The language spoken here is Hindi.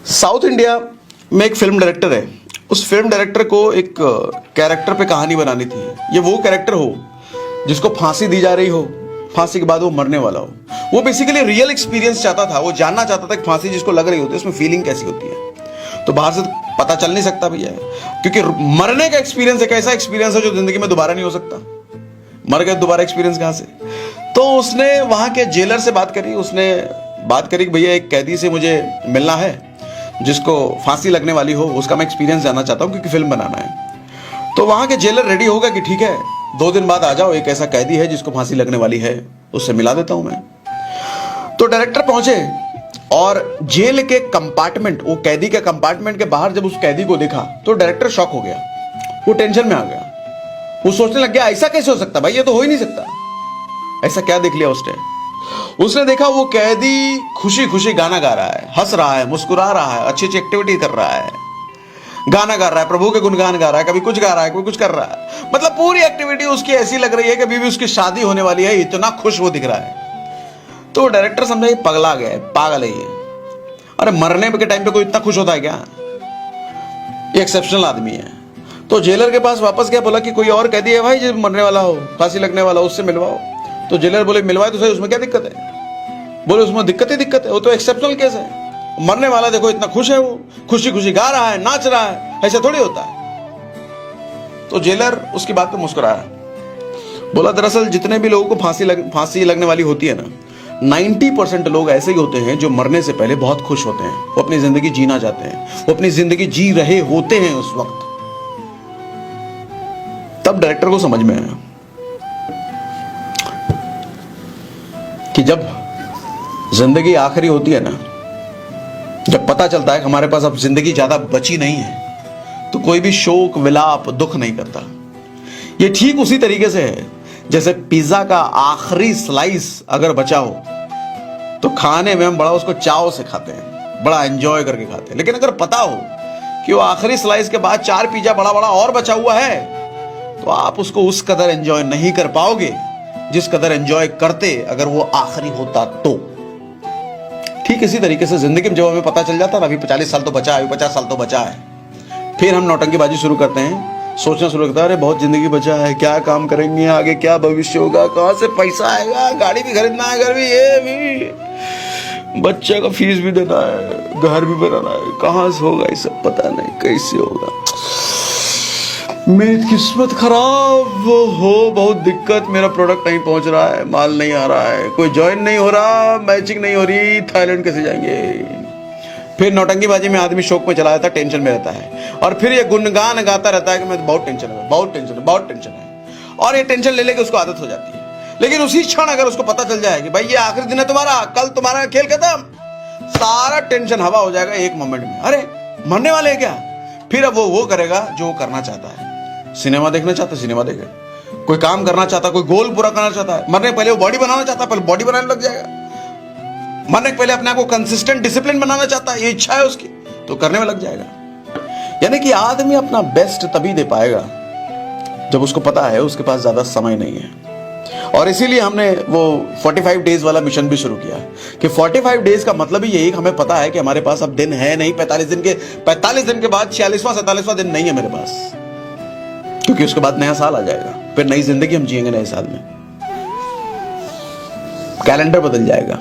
साउथ इंडिया में एक फिल्म डायरेक्टर है। उस फिल्म डायरेक्टर को एक कैरेक्टर पे कहानी बनानी थी। ये वो कैरेक्टर हो जिसको फांसी दी जा रही हो, फांसी के बाद वो मरने वाला हो। वो बेसिकली रियल एक्सपीरियंस चाहता था। वो जानना चाहता था कि फांसी जिसको लग रही होती है उसमें फीलिंग कैसी होती है। तो बाहर से पता चल नहीं सकता भैया, क्योंकि मरने का एक्सपीरियंस एक ऐसा एक्सपीरियंस है जो जिंदगी में दोबारा नहीं हो सकता। मर गए दोबारा एक्सपीरियंस कहां से। तो उसने वहां के जेलर से बात करी। उसने बात करी कि भैया एक कैदी से मुझे मिलना है जिसको फांसी लगने वाली हो, उसका मैं एक्सपीरियंस जानना चाहता हूं क्योंकि फिल्म बनाना है। तो वहां के जेलर रेडी होगा कि ठीक है 2 दिन बाद आ जाओ, एक ऐसा कैदी है जिसको फांसी लगने वाली है, उससे मिला देता हूं मैं। तो डायरेक्टर पहुंचे और जेल के कंपार्टमेंट, वो कैदी के कंपार्टमेंट के बाहर जब उस कैदी को देखा तो डायरेक्टर शॉक हो गया। वो टेंशन में आ गया। वो सोचने लग गया ऐसा कैसे हो सकता भाई, ये तो हो ही नहीं सकता। ऐसा क्या देख लिया उसने देखा वो कैदी खुशी खुशी गाना गा रहा है, हंस रहा है, मुस्कुरा रहा है, अच्छी अच्छी एक्टिविटी कर रहा है, गाना गा रहा है, प्रभु के गुणगान गा रहा है, कभी कुछ गा रहा है, कभी कुछ कर रहा है। मतलब पूरी एक्टिविटी उसकी ऐसी लग रही है कि अभी भी उसकी शादी होने वाली है, इतना खुश वो दिख रहा है। तो डायरेक्टर समझा ये पगला गया है, पागल है ये। अरे मरने के टाइम पे कोई इतना खुश होता है क्या? ये एक्सेप्शनल आदमी है। तो जेलर के पास वापस गया, बोला कि कोई और कैदी है भाई जो मरने वाला हो, फांसी लगने वाला हो, उससे मिलवाओ। तो जेलर बोले मिलवाए तो सही, उसमें क्या दिक्कत है? बोले उसमें दिक्कत ही दिक्कत है, वो तो एक्सेप्शनल केस है। मरने वाला देखो इतना खुश है, वो खुशी खुशी गा रहा है, नाच रहा है, ऐसा थोड़ी होता है। तो जेलर उसकी बात पे मुस्कुराया, बोला दरअसल जितने भी लोगों को फांसी लगने वाली होती है ना, 90% लोग ऐसे ही होते हैं जो मरने से पहले बहुत खुश होते हैं। वो अपनी जिंदगी जीना चाहते हैं, वो अपनी जिंदगी जी रहे होते हैं उस वक्त। तब डायरेक्टर को समझ में आया कि जब जिंदगी आखिरी होती है ना, जब पता चलता है कि हमारे पास अब जिंदगी ज्यादा बची नहीं है, तो कोई भी शोक विलाप दुख नहीं करता। ये ठीक उसी तरीके से है जैसे पिज्जा का आखिरी स्लाइस अगर बचा हो तो खाने में हम बड़ा उसको चाव से खाते हैं, बड़ा एंजॉय करके खाते हैं। लेकिन अगर पता हो कि वो आखिरी स्लाइस के बाद 4 पिज्जा बड़ा बड़ा और बचा हुआ है, तो आप उसको उस कदर एंजॉय नहीं कर पाओगे जिस कदर एंजॉय करते अगर वो आखिरी होता तो। ठीक इसी तरीके से जिंदगी में जब हमें पता चल जाता है अभी 40 साल तो बचा है, अभी 50 साल तो बचा है, फिर हम नौटंकीबाजी शुरू करते हैं, सोचना शुरू करता है अरे बहुत जिंदगी बचा है, क्या काम करेंगे आगे, क्या भविष्य होगा, कहां से पैसा आएगा, गाड़ी भी खरीदना है, घर भी, ये भी, बच्चे का फीस भी देना है, घर भी बनाना है, कहां से होगा ये सब पता नहीं, कैसे होगा। मेरी किस्मत खराब हो, बहुत दिक्कत, मेरा प्रोडक्ट नहीं पहुंच रहा है, माल नहीं आ रहा है, कोई ज्वाइन नहीं हो रहा, मैचिंग नहीं हो रही, थाईलैंड कैसे जाएंगे। फिर नौटंकीबाजी में आदमी शौक में चला जाता है, टेंशन में रहता है, और फिर ये गुणगान गाता रहता है कि मैं बहुत टेंशन है, बहुत टेंशन है, बहुत टेंशन है, और ये टेंशन ले लेके उसको आदत हो जाती है। लेकिन उसी क्षण अगर उसको पता चल जाए कि भाई ये आखिरी दिन है तुम्हारा, कल तुम्हारा खेल खत्म, सारा टेंशन हवा हो जाएगा एक मोमेंट में। अरे मरने वाले हैं क्या? फिर अब वो करेगा जो वो करना चाहता है। सिनेमा देखना चाहता है, सिनेमा देखे। कोई काम करना चाहता है, कोई गोल पूरा करना चाहता है, मरने पहले वो बॉडी बनाना चाहता है, पहले बॉडी बनाने लग जाएगा। मरने के पहले अपने आप को कंसिस्टेंट डिसिप्लिन बनाना चाहता है, ये इच्छा है उसकी, तो करने में लग जाएगा। यानी कि आदमी अपना बेस्ट तभी दे पाएगा जब उसको पता है उसके पास ज्यादा समय नहीं है। और इसीलिए हमने वो 45 डेज वाला मिशन भी शुरू किया कि 45 डेज का मतलब ही यही कि हमें पता है कि हमारे पास अब दिन है नहीं, 45 दिन के बाद 46वां 47वां दिन नहीं है मेरे पास, क्योंकि उसके बाद नया साल आ जाएगा, फिर नई जिंदगी हम जिएंगे नए साल में, कैलेंडर बदल जाएगा।